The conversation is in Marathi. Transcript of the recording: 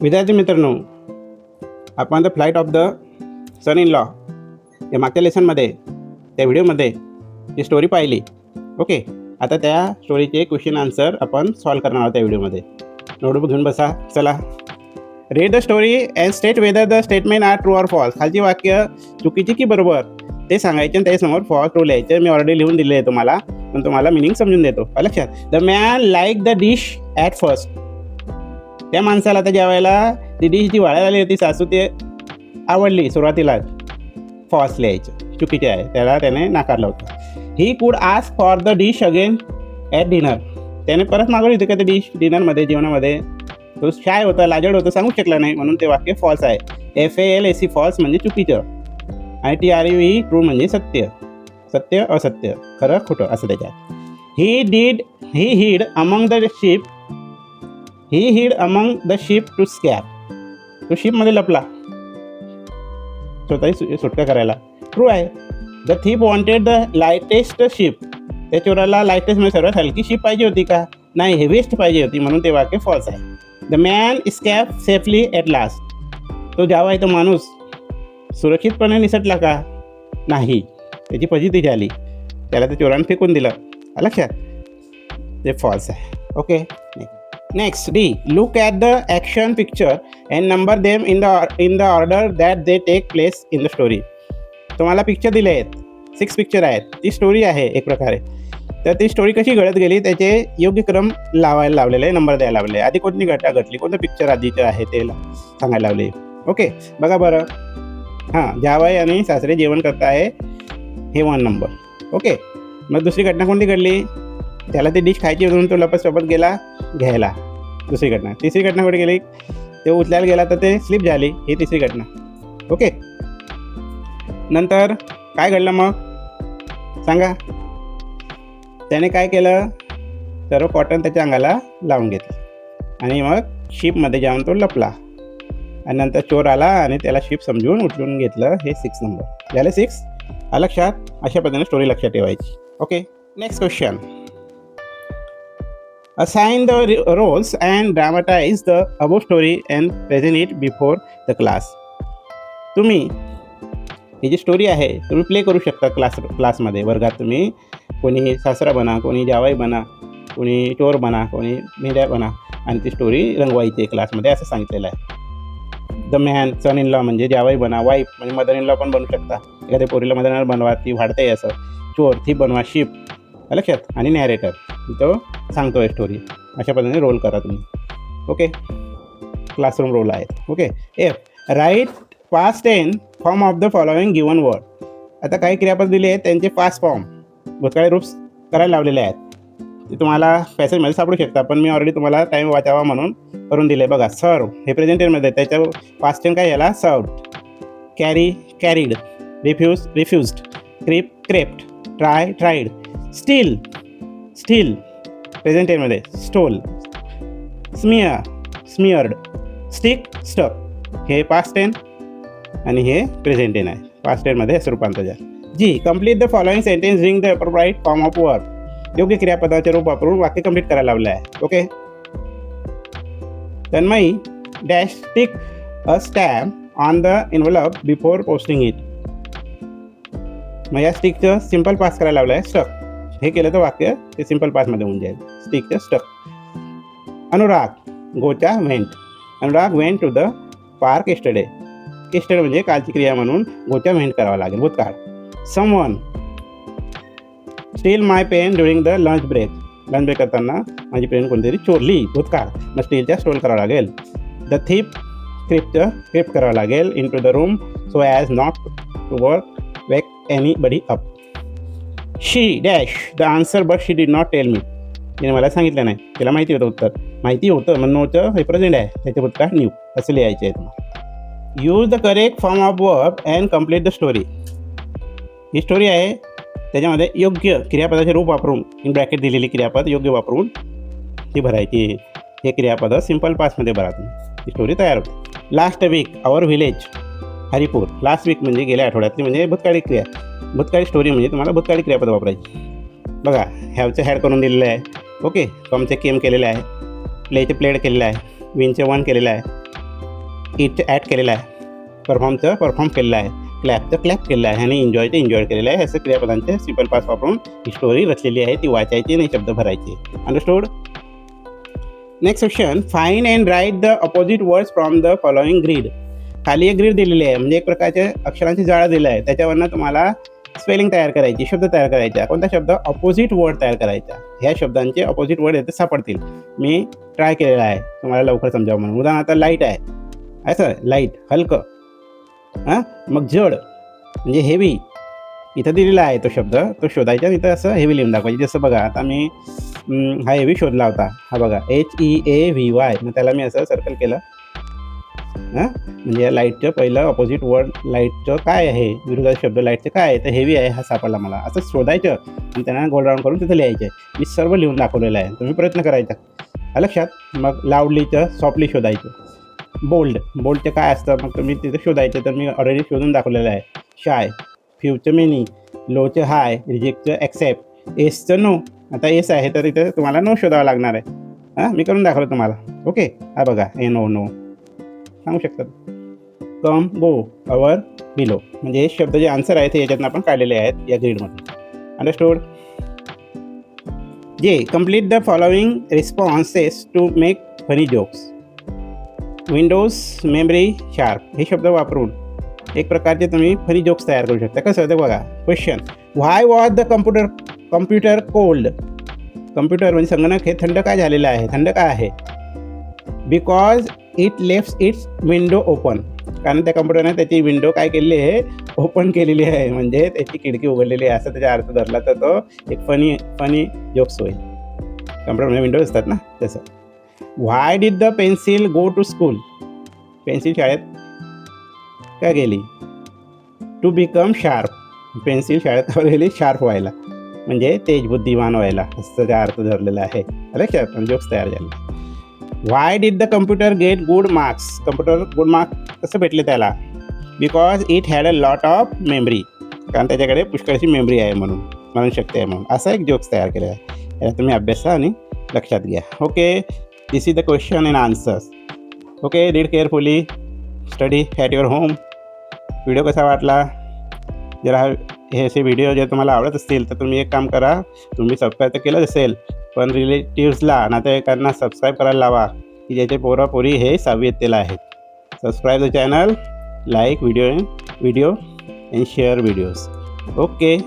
विद्यार्थी मित्रांनो, आपण the flight of the son in law या मागच्या लेसनमध्ये त्या व्हिडिओमध्ये जी स्टोरी पाहिली. ओके, आता त्या स्टोरीचे क्वेश्चन आन्सर आपण सॉल्व करणार आहोत त्या व्हिडिओमध्ये. नोटबुक घेऊन बसा. चला, read the story and state whether the statement are true or false. खालची वाक्य चुकीची की बरोबर ते सांगायचे आणि त्याच्यासमोर फॉल्स ट्रू लिहायचे. मी ऑलरेडी लिहून दिले आहे तुम्हाला, पण तुम्हाला मिनिंग समजून देतो. लक्षात. The man like the dish at first. त्या माणसाला आता जेवायला ती डिश जी वाढायला आली होती सासू ते आवडली सुरुवातीला. फॉल्स लिहायचं, चुकीचे आहे, त्याला त्याने नाकारलं होतं. He could ask for the dish again at dinner. त्याने परत मागवली होती का ती डिश डिनरमध्ये, जेवणामध्ये. तो शाय होता, लाजड होतं, सांगू शकला नाही, म्हणून ते वाक्य फॉल्स आहे. FALSE फॉल्स म्हणजे चुकीचं आणि TRUE ट्रू म्हणजे सत्य. सत्य असत्य, खरं खोटं असं त्याच्यात. He hid among the ship to escape. तो शिपमध्ये लपला स्वतःही सुटका करायला. ट्रू आहे. The thief wanted the lightest ship. त्या चोराला लायटेस्ट म्हणजे सर्वात हलकी शिप पाहिजे होती का? नाही, हेवीस्ट पाहिजे होती, म्हणून ते वाक्य फॉल्स आहे. The man escape safely at last. तो जावा आहे तो माणूस सुरक्षितपणे निसटला का? नाही, त्याची फजिती झाली, त्याला त्या चोरानं फेकून दिलं. लक्षात. ते फॉल्स आहे. Okay, next D. Look at the action picture and number them in the order that they take place in the story. तुम्हाला पिक्चर दिले आहेत, 6 पिक्चर आहेत. ती स्टोरी आहे एक प्रकारे. तर ती स्टोरी कशी घडत गेली त्याचे योग्य क्रम लावायला लावलेले आहे, नंबर द्यायला लावलेले आहे. आधी कोणती घटना घडली, कोणतं पिक्चर आधीचं आहे ते सांगायला लावले. ओके, बघा बरं. हां, जावई आणि सासरे जेवण करत आहे, हे 1 नंबर. ओके, मग दुसरी घटना कोणती घडली? त्याला ती डिश खायची म्हणून तो लपत गेला घ्यायला. दुसरी घटना. तिसरी घटना कुठे गेली? ते उचलायला गेला तर ते स्लिप झाली, ही तिसरी घटना. ओके, नंतर काय घडलं मग सांगा? त्याने काय केलं? सर्व कॉटन त्याच्या अंगाला लावून घेतलं आणि मग शिपमध्ये जाऊन तो लपला. आणि नंतर चोर आला आणि त्याला शिप समजून उचलून घेतलं. हे 6 नंबर झाले. 6 लक्षात. अशा पद्धतीने स्टोरी लक्षात ठेवायची. Okay, next question. Assign the roles and dramatize the above story and present it before the class. तुम्ही ही जी स्टोरी आहे तुम्ही प्ले करू शकता क्लासमध्ये, वर्गात. तुम्ही कोणी सासरा बना, कोणी जावई बना, कोणी चोर बना, कोणी मेंढ्या बना आणि ती स्टोरी रंगवायची क्लासमध्ये असं सांगितलेलं आहे. The man son in law म्हणजे जावई बना, वाईफ म्हणजे मदर इन लॉ पण बनवू शकता. एखाद्या पोरीला मदर इन लॉ बनवा, ती वाढते असं. चोर थीप बनवा, शिप. लक्षात. आणि नॅरेटर तो सांगतो आहे स्टोरी. अशा पद्धतीने रोल करा तुम्ही. ओके, क्लासरूम रोल आहेत. Okay. F. Write past tense form of the following given word. आता काही क्रियापद दिले आहेत, त्यांचे पास्ट फॉर्म भूतकाळी रूप करायला लावलेले आहेत. ते तुम्हाला पॅसेजमध्ये सापडू शकता, पण मी ऑलरेडी तुम्हाला टाईम वाचावा म्हणून करून दिले. बघा, सर्व हे प्रेझेंटेमध्ये, त्याच्या पास्ट टेन्स काय याला? Served. Carry carried. Refused. Crept. Tried. Steal present टेन्समध्ये स्टोल. स्मिअर्ड. स्टक. हे पास्ट टेन्स आणि हे प्रेझेंट टेन्स आहे. पास्ट टेन्समध्ये असं रूपांतर झालं. G. Complete the following sentence during the appropriate form of verb. योग्य क्रियापदाचे रूप वापरून वाक्य कंप्लीट करायला लावलं आहे. Okay. Tanmayi dash tick a stamp on the envelope before posting it. मग या स्टिकचं सिम्पल पास करायला लावलं आहे. स्टक हे केलं तर वाक्य ते सिम्पल पासमध्ये होऊन जाईल. स्टिकचं स्टक. अनुराग गोचा went. Anurag went to the park yesterday. Yesterday म्हणजे कालची क्रिया म्हणून गोचा वेंट करावा लागेल, भूतकाळ. Someone steal my pen during the lunch break. Lunch break करताना माझी पेन कोणतरी चोरली, भूतकाळ. मग स्टीलच्या स्टोल करावं लागेल. द थीप क्रिप्ट करावं लागेल into the room so as not to wake anybody up. She dash the answer but she did not tell me. तिने मला सांगितलं नाही, तिला माहिती होतं उत्तर. माहिती होतं म्हणून होतं हे प्रेझेंट आहे, त्याचे भूतकाळ न्यू असं लिहायचे आहे तुम्हाला. Use the correct form of verb and complete the story. He story आहे, त्याच्यामध्ये योग्य क्रियापदाचे रूप वापरून, इन ब्रॅकेट दिलेली क्रियापद योग्य वापरून ती भरायची. हे क्रियापद सिम्पल पासमध्ये भरा तुम्ही, ही स्टोरी तयार होते. लास्ट वीक आवर व्हिलेज हरिपूर. लास्ट वीक म्हणजे गेल्या आठवड्यातली, म्हणजे भूतकाळी क्रिया. भूतकाळी स्टोरी म्हणजे तुम्हाला भूतकाळी क्रियापद वापरायची. बघा, हॅवचं हॅड करून दिलेलं आहे. ओके. कमचे केम केलेलं आहे. प्लेचे प्लेड केलेलं आहे. विनचे वन केलेलं आहे. इटचं ॲड केलेलं आहे, परफॉर्मचं परफॉर्म केलेलं आहे, क्लॅपचं क्लॅप केलेलं आहे आणि एन्जॉयचं एन्जॉय केलेलं आहे. असं क्रियापदांचे सिम्पल पास्ट वापरून ही स्टोरी रचलेली आहे. ती वाचायची आणि शब्द भरायचे. Understood? Next question, find and write the opposite words from the following grid. खाली एक ग्रीड दिलेली आहे, म्हणजे एक प्रकारचे अक्षरांची जाळं दिलं आहे. त्याच्यावरनं तुम्हाला स्पेलिंग तयार करायची, शब्द तयार करायचा. कोणता शब्द? अपोजिट वर्ड तयार करायचा. ह्या शब्दांचे अपोजिट वर्ड येथे सापडतील. मी ट्राय केलेला आहे तुम्हाला लवकर समजावं म्हणून. उदाहरणार्थ लाईट आहे, असं लाईट हलकं, हां. मग जड म्हणजे हेवी, इथं दिलेला आहे तो शब्द, तो शोधायचा. इथं असं हेवी लिहून दाखवायचे. जसं बघा आता मी हा हेवी शोधला होता, हा बघा HEAVY. मग त्याला मी असं सर्कल केलं, हां. म्हणजे लाईटचं पहिलं अपोजिट वर्ड लाईटचं काय आहे, विरुद्ध शब्द लाईटचं काय आहे, तर हेवी आहे हा सापडला मला. असं शोधायचं आणि त्यांना गोल राऊंड करून तिथं लिहायचं. मी सर्व लिहून दाखवलेलं आहे, तुम्ही प्रयत्न करायचा. लक्षात? मग लाऊडलीचं सॉफ्टली शोधायचं. बोल्डचं काय असतं मग तुम्ही तिथं शोधायचं. तर मी ऑलरेडी शोधून दाखवलेलं आहे. शाय, फ्यूचं मेनी, लोचं हाय, रिजेक्टचं ॲक्सेप्ट, एसचं नो. आता एस आहे तर इथं तुम्हाला नो शोधावं लागणार आहे. हां, मी करून दाखवलं तुम्हाला. ओके, हा बघा ए नो नो सांगू शकतात. कम, गो, अवर, बिलो. म्हणजे हे शब्द जे आन्सर आहेत ते याच्यातून आपण काढलेले आहेत या ग्रीडमधून. अंडरस्टूड? जे complete the following responses to make funny jokes. Windows, memory, sharp हे शब्द वापरून एक प्रकारचे तुम्ही फनी जोक्स तयार करू शकता. कसं होतं बघा. Question, why was the computer cold. Computer म्हणजे संगणक हे थंड काय झालेलं आहे, थंड काय आहे? Because it left it's window open. कारण त्या कम्प्युटरने त्याची विंडो काय केलेली आहे, ओपन केलेली आहे, म्हणजे त्याची खिडकी उघडलेली आहे असं त्याचा अर्थ धरला तर तो एक फनी जोक्स होईल. कम्प्युटरमध्ये विंडो असतात ना तसं. Why did the pencil go to school. Pencil शाळेत का गेली? To become sharp. पेन्सिल शाळेत का गेली? शार्प व्हायला, म्हणजे तेज बुद्धिमान व्हायला असं त्याचा अर्थ धरलेला आहे. लक्षात? जोक्स तयार झाले. Why did the computer get good marks. Computer good marks कसं भेटले त्याला? Because it had a lot of memory. कारण त्याच्याकडे पुष्कळशी मेमरी आहे म्हणून, स्मरणशक्ती आहे म्हणून. असा एक जोक्स तयार केलेला आहे. याला तुम्ही अभ्यासा आणि लक्षात घ्या. Okay, this is the question and answers. Okay, read carefully, study at your home. Video कसा वाटला? जर हे असे व्हिडिओ जर तुम्हाला आवडत असतील तर तुम्ही एक काम करा, तुम्ही सबस्क्राईब तर केलंच असेल पण रिलेटिव्सला नातेवाईकांना सबस्क्राईब करायला लावा की ज्याचे पोरी हे 6वी इयत्तेला आहेत. Subscribe the channel, like video and share videos. Okay.